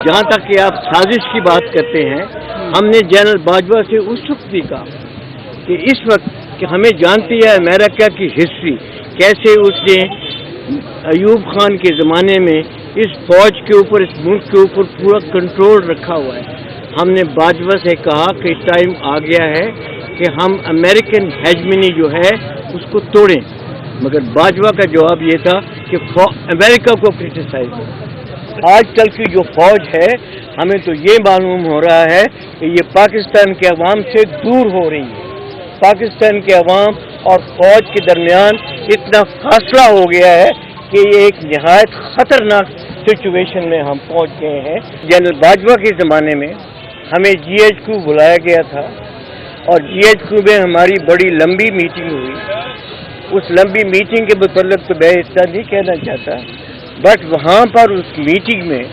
جہاں تک کہ آپ سازش کی بات کرتے ہیں، ہم نے جنرل باجوہ سے اس وقت بھی کہا کہ اس وقت کہ ہمیں جانتی ہے امریکہ کی ہسٹری، کیسے اس نے ایوب خان کے زمانے میں اس فوج کے اوپر، اس ملک کے اوپر پورا کنٹرول رکھا ہوا ہے۔ ہم نے باجوہ سے کہا کہ ٹائم آ گیا ہے کہ ہم امریکن ہیجمنی جو ہے اس کو توڑیں، مگر باجوہ کا جواب یہ تھا کہ امریکہ کو کرٹیسائز کریں۔ آج کل کی جو فوج ہے، ہمیں تو یہ معلوم ہو رہا ہے کہ یہ پاکستان کے عوام سے دور ہو رہی ہے۔ پاکستان کے عوام اور فوج کے درمیان اتنا فاصلہ ہو گیا ہے کہ یہ ایک نہایت خطرناک سچویشن میں ہم پہنچ گئے ہیں۔ جنرل باجوہ کے زمانے میں ہمیں جی ایچ کیو بلایا گیا تھا اور جی ایچ کیو میں ہماری بڑی لمبی میٹنگ ہوئی۔ اس لمبی میٹنگ کے متعلق تو میں اتنا نہیں کہنا چاہتا، بٹ وہاں پر اس میٹنگ میں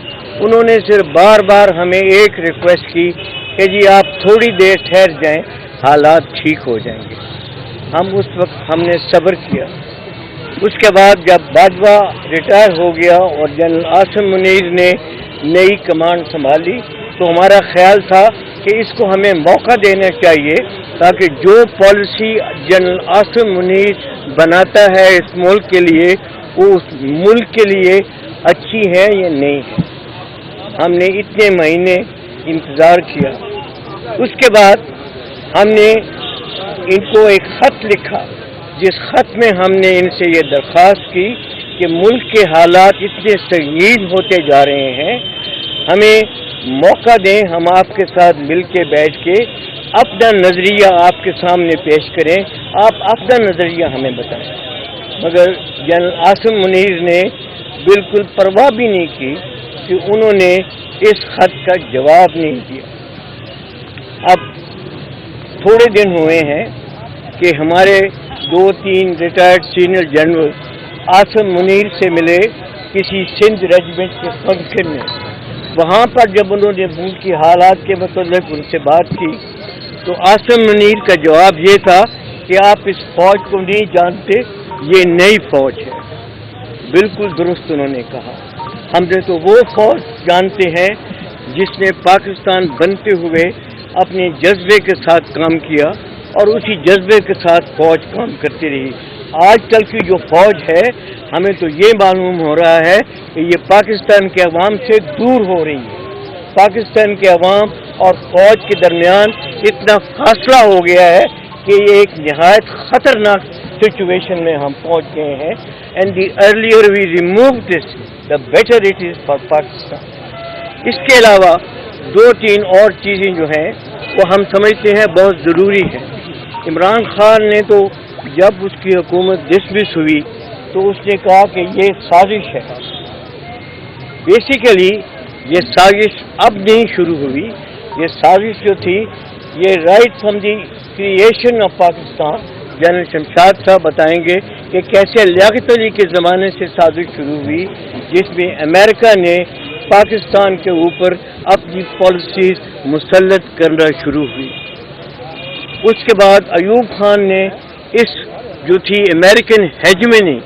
انہوں نے صرف بار بار ہمیں ایک ریکویسٹ کی کہ جی آپ تھوڑی دیر ٹھہر جائیں، حالات ٹھیک ہو جائیں گے۔ ہم نے صبر کیا۔ اس کے بعد جب باجوہ ریٹائر ہو گیا اور جنرل عاصم منیر نے نئی کمانڈ سنبھالی تو ہمارا خیال تھا کہ اس کو ہمیں موقع دینا چاہیے تاکہ جو پالیسی جنرل عاصم منیر بناتا ہے اس ملک کے لیے، وہ اس ملک کے لیے اچھی ہے یا نہیں ہے۔ ہم نے اتنے مہینے انتظار کیا۔ اس کے بعد ہم نے ان کو ایک خط لکھا، جس خط میں ہم نے ان سے یہ درخواست کی کہ ملک کے حالات اتنے سنگین ہوتے جا رہے ہیں، ہمیں موقع دیں، ہم آپ کے ساتھ مل کے بیٹھ کے اپنا نظریہ آپ کے سامنے پیش کریں، آپ اپنا نظریہ ہمیں بتائیں۔ مگر جنرل عاصم منیر نے بالکل پرواہ بھی نہیں کی کہ انہوں نے اس خط کا جواب نہیں دیا۔ اب تھوڑے دن ہوئے ہیں کہ ہمارے 2-3 retired senior general Asim Munir سے ملے کسی سندھ ریجمنٹ کے فنکشن میں۔ وہاں پر جب انہوں نے ملک کی حالات کے متعلق ان سے بات کی تو عاصم منیر کا جواب یہ تھا کہ آپ اس فوج کو نہیں جانتے، یہ نئی فوج ہے۔ بالکل درست انہوں نے کہا۔ ہم نے تو وہ فوج جانتے ہیں جس نے پاکستان بنتے ہوئے اپنے جذبے کے ساتھ کام کیا اور اسی جذبے کے ساتھ فوج کام کرتی رہی۔ آج کل کی جو فوج ہے، ہمیں تو یہ معلوم ہو رہا ہے کہ یہ پاکستان کے عوام سے دور ہو رہی ہے۔ پاکستان کے عوام اور فوج کے درمیان اتنا فاصلہ ہو گیا ہے کہ یہ ایک نہایت خطرناک سچویشن میں ہم پہنچ گئے ہیں۔ And the earlier we remove this the better it is for Pakistan. اس کے علاوہ 2-3 اور چیزیں جو ہیں وہ ہم سمجھتے ہیں بہت ضروری ہیں۔ عمران خان نے تو جب اس کی حکومت ڈسمس ہوئی تو اس نے کہا کہ یہ سازش ہے۔ بیسیکلی یہ سازش اب نہیں شروع ہوئی، یہ سازش جو تھی یہ right from the creation of Pakistan. General Shamshad صاحب بتائیں گے کہ کیسے لیاقت علی کے زمانے سے سازش شروع ہوئی، جس میں امریکہ نے پاکستان کے اوپر اپنی پالیسیز مسلط کرنا شروع ہوئی۔ اس کے بعد ایوب خان نے اس جو تھی امریکن ہیجمنی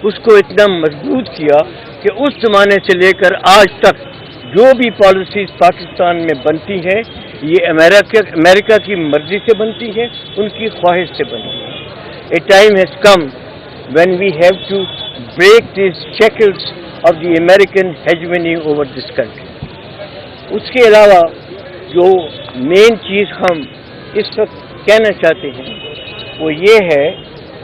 اس کو اتنا مضبوط کیا کہ اس زمانے سے لے کر آج تک جو بھی پالیسیز پاکستان میں بنتی ہیں یہ امریکہ کی مرضی سے بنتی ہیں، ان کی خواہش سے بنتی ہیں۔ A time has come when we have to break these shackles of the American hegemony over this country. اس کے علاوہ جو مین چیز ہم اس وقت کہنا چاہتے ہیں وہ یہ ہے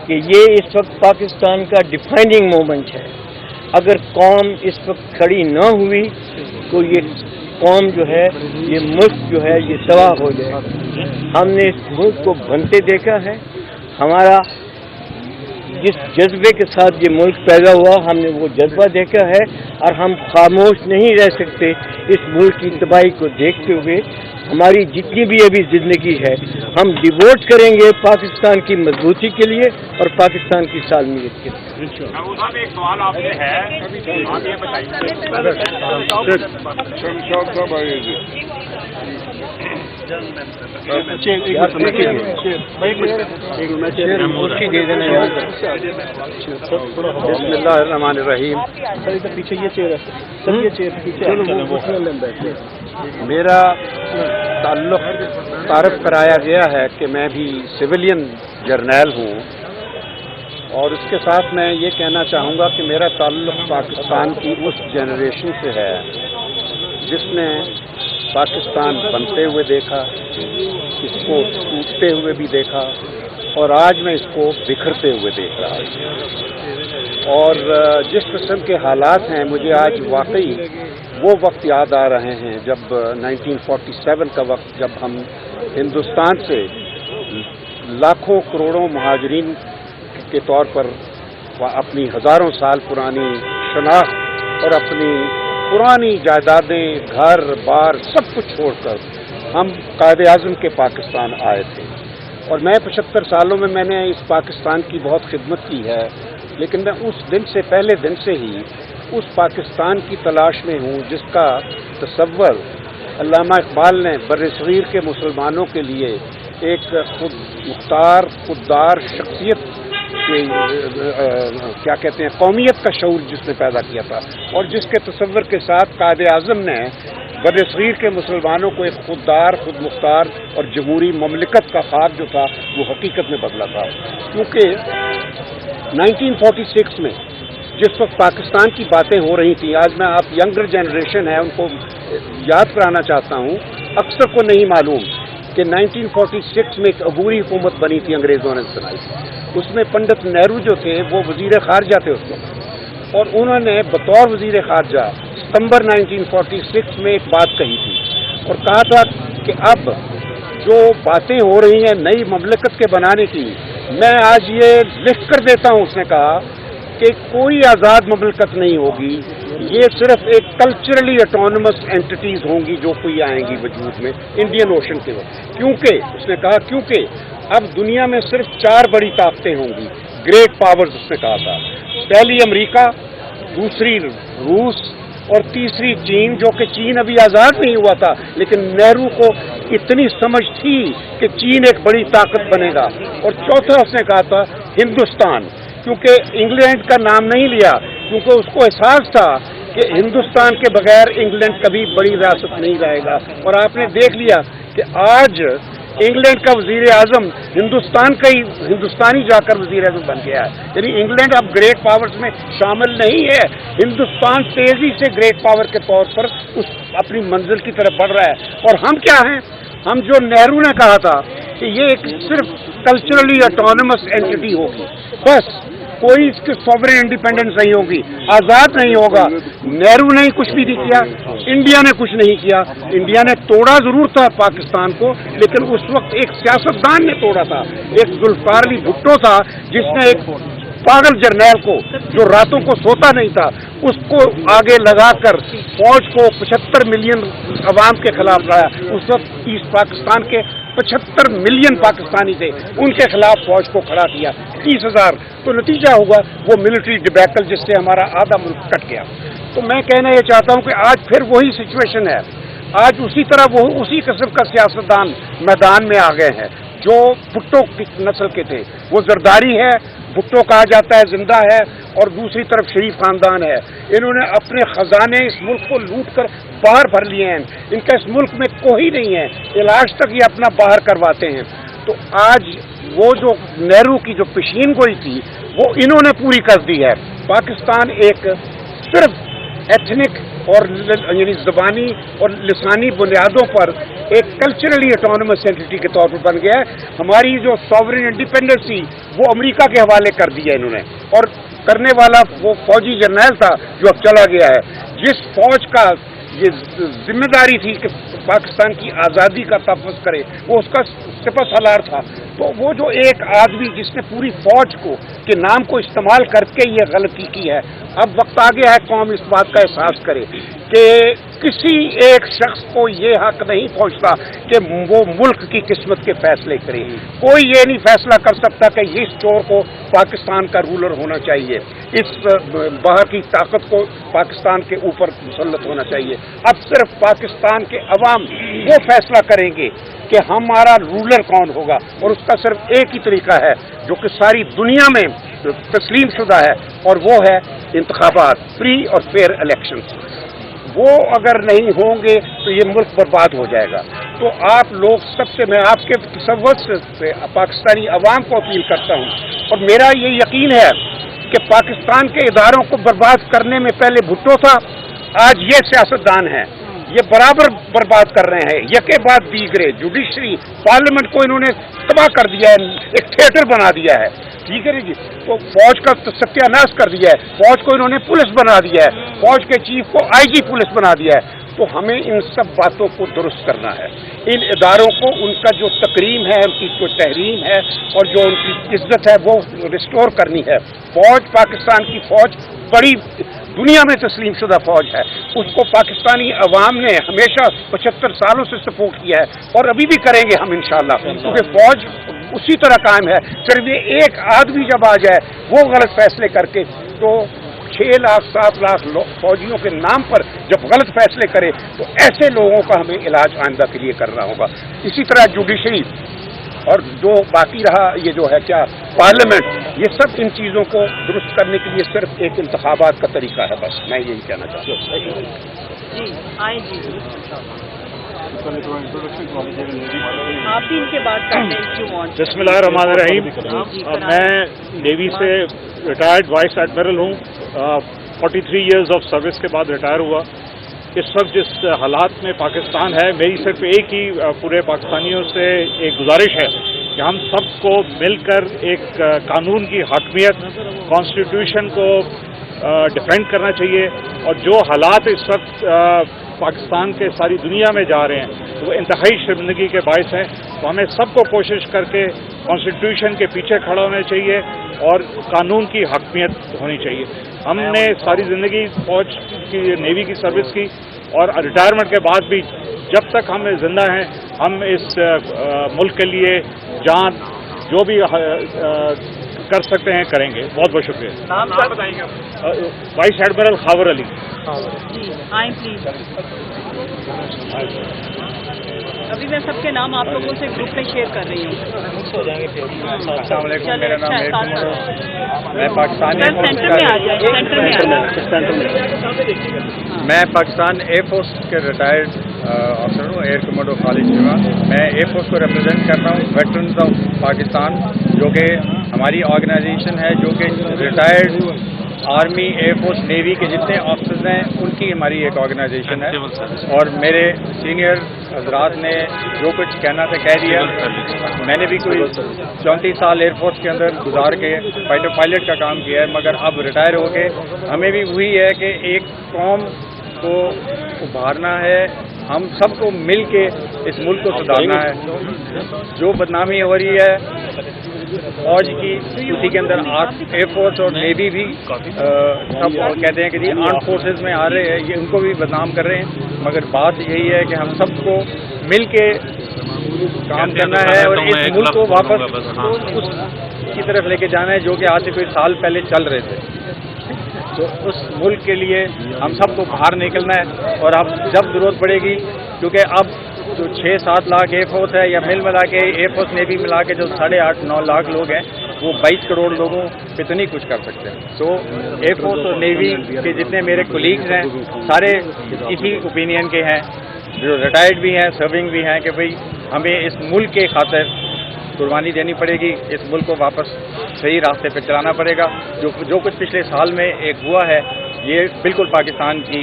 کہ یہ اس وقت پاکستان کا ڈیفائننگ مومنٹ ہے۔ اگر قوم اس وقت کھڑی نہ ہوئی تو یہ قوم جو ہے، یہ ملک جو ہے یہ تباہ ہو جائے گا۔ ہم نے اس ملک کو بنتے دیکھا ہے، ہمارا جس جذبے کے ساتھ یہ ملک پیدا ہوا ہم نے وہ جذبہ دیکھا ہے اور ہم خاموش نہیں رہ سکتے اس ملک کی تباہی کو دیکھتے ہوئے۔ ہماری جتنی بھی ابھی زندگی ہے ہم ڈیووٹ کریں گے پاکستان کی مضبوطی کے لیے اور پاکستان کی سالمیت کے لیے۔ ایک سوال آپ سے ہے، آپ یہ بتائیے بسم اللہ الرحمن الرحیم. میرا تعلق تعارف کرایا گیا ہے کہ میں بھی سویلین جرنیل ہوں، اور اس کے ساتھ میں یہ کہنا چاہوں گا کہ میرا تعلق پاکستان کی اس جنریشن سے ہے جس نے پاکستان بنتے ہوئے دیکھا، اس کو ٹوٹتے ہوئے بھی دیکھا، اور آج میں اس کو بکھرتے ہوئے دیکھ رہا ہوں. اور جس قسم کے حالات ہیں، مجھے آج واقعی وہ وقت یاد آ رہے ہیں جب 1947 کا وقت، جب ہم ہندوستان سے لاکھوں کروڑوں مہاجرین کے طور پر اپنی ہزاروں سال پرانی شناخت اور اپنی پرانی جائیدادیں، گھر بار سب کچھ چھوڑ کر ہم قائد اعظم کے پاکستان آئے تھے. اور میں 75 سالوں میں نے اس پاکستان کی بہت خدمت کی ہے، لیکن میں اس دن سے پہلے دن سے ہی اس پاکستان کی تلاش میں ہوں جس کا تصور علامہ اقبال نے برصغیر کے مسلمانوں کے لیے ایک خود مختار خوددار شخصیت کے کیا کہتے ہیں قومیت کا شعور جس نے پیدا کیا تھا، اور جس کے تصور کے ساتھ قائد اعظم نے برصغیر کے مسلمانوں کو ایک خوددار، خود مختار اور جمہوری مملکت کا خواب جو تھا وہ حقیقت میں بدلا تھا. کیونکہ 1946 میں جس وقت پاکستان کی باتیں ہو رہی تھیں، آج میں آپ ینگر جنریشن ہے ان کو یاد کرانا چاہتا ہوں، اکثر کو نہیں معلوم کہ 1946 میں ایک عبوری حکومت بنی تھی، انگریزوں نے بنائی. اس میں پنڈت نہرو جو تھے وہ وزیر خارجہ تھے اس وقت، اور انہوں نے بطور وزیر خارجہ ستمبر 1946 میں ایک بات کہی تھی اور کہا تھا کہ اب جو باتیں ہو رہی ہیں نئی مملکت کے بنانے کی، میں آج یہ لکھ کر دیتا ہوں، اس نے کہا کہ کوئی آزاد مملکت نہیں ہوگی، یہ صرف ایک کلچرلی اٹونومس اینٹیز ہوں گی جو کوئی آئیں گی وجود میں انڈین اوشن کے وقت. کیونکہ اس نے کہا کیونکہ اب دنیا میں صرف 4 بڑی طاقتیں ہوں گی، گریٹ پاورز اس نے کہا تھا. پہلی امریکہ، دوسری روس، اور تیسری چین، جو کہ چین ابھی آزاد نہیں ہوا تھا، لیکن نہرو کو اتنی سمجھ تھی کہ چین ایک بڑی طاقت بنے گا. اور چوتھا اس نے کہا تھا ہندوستان، کیونکہ انگلینڈ کا نام نہیں لیا کیونکہ اس کو احساس تھا کہ ہندوستان کے بغیر انگلینڈ کبھی بڑی ریاست نہیں رہے گا. اور آپ نے دیکھ لیا کہ آج انگلینڈ کا وزیر اعظم ہندوستان کا ہی ہندوستانی جا کر وزیر اعظم بن گیا ہے. یعنی انگلینڈ اب گریٹ پاورز میں شامل نہیں ہے، ہندوستان تیزی سے گریٹ پاور کے طور پر اس اپنی منزل کی طرف بڑھ رہا ہے. اور ہم کیا ہیں؟ ہم جو نہرو نے کہا تھا کہ یہ ایک صرف کلچرلی اٹونومس اینٹی ہوگی، بس کوئی اس کی سوورن انڈیپینڈنس نہیں ہوگی، آزاد نہیں ہوگا. نہرو نے کچھ بھی نہیں کیا، انڈیا نے کچھ نہیں کیا. انڈیا نے توڑا ضرور تھا پاکستان کو، لیکن اس وقت ایک سیاستدان نے توڑا تھا، ایک ذوالفقار علی بھٹو تھا جس نے ایک پاگل جرنیل کو جو راتوں کو سوتا نہیں تھا اس کو آگے لگا کر فوج کو 75 ملین عوام کے خلاف لایا. اس وقت ایسٹ پاکستان کے 75 ملین پاکستانی تھے، ان کے خلاف فوج کو کھڑا کیا 30,000. تو نتیجہ ہوا وہ ملٹری ڈبیکل جس سے ہمارا آدھا ملک کٹ گیا. تو میں کہنا یہ چاہتا ہوں کہ آج پھر وہی سچویشن ہے، آج اسی طرح وہ اسی قسم کا سیاستدان میدان میں آ گئے ہیں جو بھٹو کی نسل کے تھے. وہ زرداری ہے، بھٹو کہا جاتا ہے زندہ ہے، اور دوسری طرف شریف خاندان ہے. انہوں نے اپنے خزانے اس ملک کو لوٹ کر باہر بھر لیے ہیں. ان کا اس ملک میں کوئی نہیں ہے، علاج تک یہ اپنا باہر کرواتے ہیں. تو آج وہ جو نہرو کی جو پیشین گوئی تھی وہ انہوں نے پوری کر دی ہے. پاکستان ایک صرف ایتھنک اور یعنی زبانی اور لسانی بنیادوں پر ایک کلچرلی اٹونومس اینٹی کے طور پر بن گیا ہے. ہماری جو سوورن انڈیپینڈنس تھی وہ امریکہ کے حوالے کر دیا انہوں نے، اور کرنے والا وہ فوجی جرنیل تھا جو اب چلا گیا ہے. جس فوج کا یہ ذمہ داری تھی کہ پاکستان کی آزادی کا تحفظ کرے وہ اس کا سپہ سالار تھا. تو وہ جو ایک آدمی جس نے پوری فوج کو کے نام کو استعمال کر کے یہ غلطی کی ہے، اب وقت آ گیا ہے قوم اس بات کا احساس کرے کہ کسی ایک شخص کو یہ حق نہیں پہنچتا کہ وہ ملک کی قسمت کے فیصلے کرے. کوئی یہ نہیں فیصلہ کر سکتا کہ اس چور کو پاکستان کا رولر ہونا چاہیے, اس باہر کی طاقت کو پاکستان کے اوپر مسلط ہونا چاہیے. اب صرف پاکستان کے عوام وہ فیصلہ کریں گے کہ ہمارا رولر کون ہوگا, اور اس کا صرف ایک ہی طریقہ ہے جو کہ ساری دنیا میں تسلیم شدہ ہے, اور وہ ہے انتخابات, فری اور فیئر الیکشنز. وہ اگر نہیں ہوں گے تو یہ ملک برباد ہو جائے گا. تو آپ لوگ سب سے, میں آپ کے تصور سے پاکستانی عوام کو اپیل کرتا ہوں, اور میرا یہ یقین ہے کہ پاکستان کے اداروں کو برباد کرنے میں پہلے بھٹو تھا, آج یہ سیاستدان ہیں, یہ برابر برباد کر رہے ہیں. یکے بعد دیگرے جوڈیشری, پارلیمنٹ کو انہوں نے تباہ کر دیا ہے, ایک تھیٹر بنا دیا ہے. ٹھیک ہے جی, تو فوج کا ستیہ ناش کر دیا ہے, فوج کو انہوں نے پولیس بنا دیا ہے, فوج کے چیف کو IG پولیس بنا دیا ہے. تو ہمیں ان سب باتوں کو درست کرنا ہے. ان اداروں کو ان کا جو تکریم ہے, ان کی جو تحریم ہے اور جو ان کی عزت ہے وہ ریسٹور کرنی ہے. فوج, پاکستان کی فوج بڑی دنیا میں تسلیم شدہ فوج ہے, اس کو پاکستانی عوام نے ہمیشہ 75 سالوں سے سپورٹ کیا ہے, اور ابھی بھی کریں گے ہم انشاءاللہ, کیونکہ فوج اسی طرح قائم ہے. صرف یہ ایک آدمی جب آ جائے وہ غلط فیصلے کر کے, تو 6 لاکھ 7 لاکھ فوجیوں کے نام پر جب غلط فیصلے کرے تو ایسے لوگوں کا ہمیں علاج آئندہ کے لیے کرنا ہوگا. اسی طرح جوڈیشری اور جو باقی رہا یہ جو ہے کیا پارلیمنٹ, یہ سب ان چیزوں کو درست کرنے کے لیے صرف ایک انتخابات کا طریقہ ہے. بس میں یہی کہنا چاہتا ہوں. آپ بھی ان کے بات کرتے ہیں. بسم اللہ الرحمن الرحیم. میں نیوی سے ریٹائرڈ وائس ایڈمرل ہوں. 43 ایئرز آف سروس کے بعد ریٹائر ہوا. اس وقت جس حالات میں پاکستان ہے, میری صرف ایک ہی پورے پاکستانیوں سے ایک گزارش ہے کہ ہم سب کو مل کر ایک قانون کی حاکمیت, کانسٹیٹیوشن کو ڈیفینڈ کرنا چاہیے. اور جو حالات اس وقت پاکستان کے ساری دنیا میں جا رہے ہیں وہ انتہائی شرمندگی کے باعث ہیں. تو ہمیں سب کو کوشش کر کے کانسٹیٹیوشن کے پیچھے کھڑا ہونا چاہیے اور قانون کی حاکمیت ہونی چاہیے. ہم نے ساری زندگی فوج کی, نیوی کی سروس کی, اور ریٹائرمنٹ کے بعد بھی جب تک ہم زندہ ہیں ہم اس ملک کے لیے جان جو بھی کر سکتے ہیں کریں گے. بہت بہت شکریہ. نام بتائیں گے. وائس ایڈمرل خاور علی. آئیں پلیز. ابھی میں سب کے نام آپ لوگوں سے گروپ میں شیئر کر رہی ہوں. السلام علیکم, میرا نام میں پاکستان ایئر فورس کے ریٹائرڈ افسر ہوں, ایئر کمانڈو خالد چیمہ. میں ایئر فورس کو ریپرزینٹ کرتا ہوں, ویٹرنز آف پاکستان, جو کہ ہماری آرگنائزیشن ہے, جو کہ retired army, air force, navy کے جتنے آفیسرز ہیں ان کی ہماری ایک آرگنائزیشن ہے. اور میرے سینئر حضرات نے جو کچھ کہنا تھا کہہ دیا. میں نے بھی کوئی 34 سال ایئر فورس کے اندر گزار کے فائٹر پائلٹ کا کام کیا ہے, مگر اب ریٹائر ہو کے ہمیں بھی وہی ہے کہ ایک قوم کو ابھارنا ہے, ہم سب کو مل کے اس ملک کو سدھارنا ہے. جو بدنامی ہو رہی ہے فوج کی, اسی کے اندر ایئر فورس اور نیوی بھی سب کہتے ہیں کہ جی آرم فورسز میں آ رہے ہیں, یہ ان کو بھی بدنام کر رہے ہیں. مگر بات یہی ہے کہ ہم سب کو مل کے کام کرنا ہے اور اس ملک کو واپس اس کی طرف لے کے جانا ہے جو کہ آج سے کوئی سال پہلے چل رہے تھے. تو اس ملک کے لیے ہم سب کو باہر نکلنا ہے. اور اب جب ضرورت پڑے گی, کیونکہ اب جو 6-7 لاکھ ایئر فورس ہے, یا ملا کے ایئر فورس نیوی ملا کے جو 8.5-9 لاکھ لوگ ہیں, وہ 22 کروڑ لوگوں پہ تو نہیں کچھ کر سکتے. تو ایئر فورس اور نیوی کے جتنے میرے کولیگز ہیں سارے اسی اوپینین کے ہیں, جو ریٹائرڈ بھی ہیں, سرونگ بھی ہیں, کہ بھئی ہمیں اس ملک کے خاطر قربانی دینی پڑے گی, اس ملک کو واپس صحیح راستے پہ چلانا پڑے گا. جو کچھ پچھلے سال میں ایک ہوا ہے یہ بالکل پاکستان کی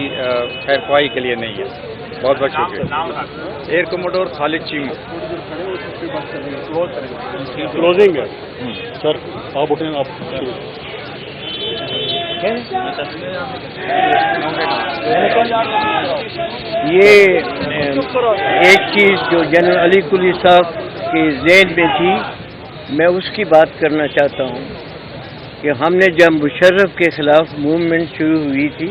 خیر خواہی کے لیے نہیں ہے. بہت بہت شکریہ. ایئر کموڈور خالد چیمہ. کلوزنگ ہے سر, آپ اٹھیں. آپ یہ ایک چیز جو جنرل علی کلی صاحب کے ذہن میں تھی, میں اس کی بات کرنا چاہتا ہوں کہ ہم نے جب مشرف کے خلاف موومنٹ شروع ہوئی تھی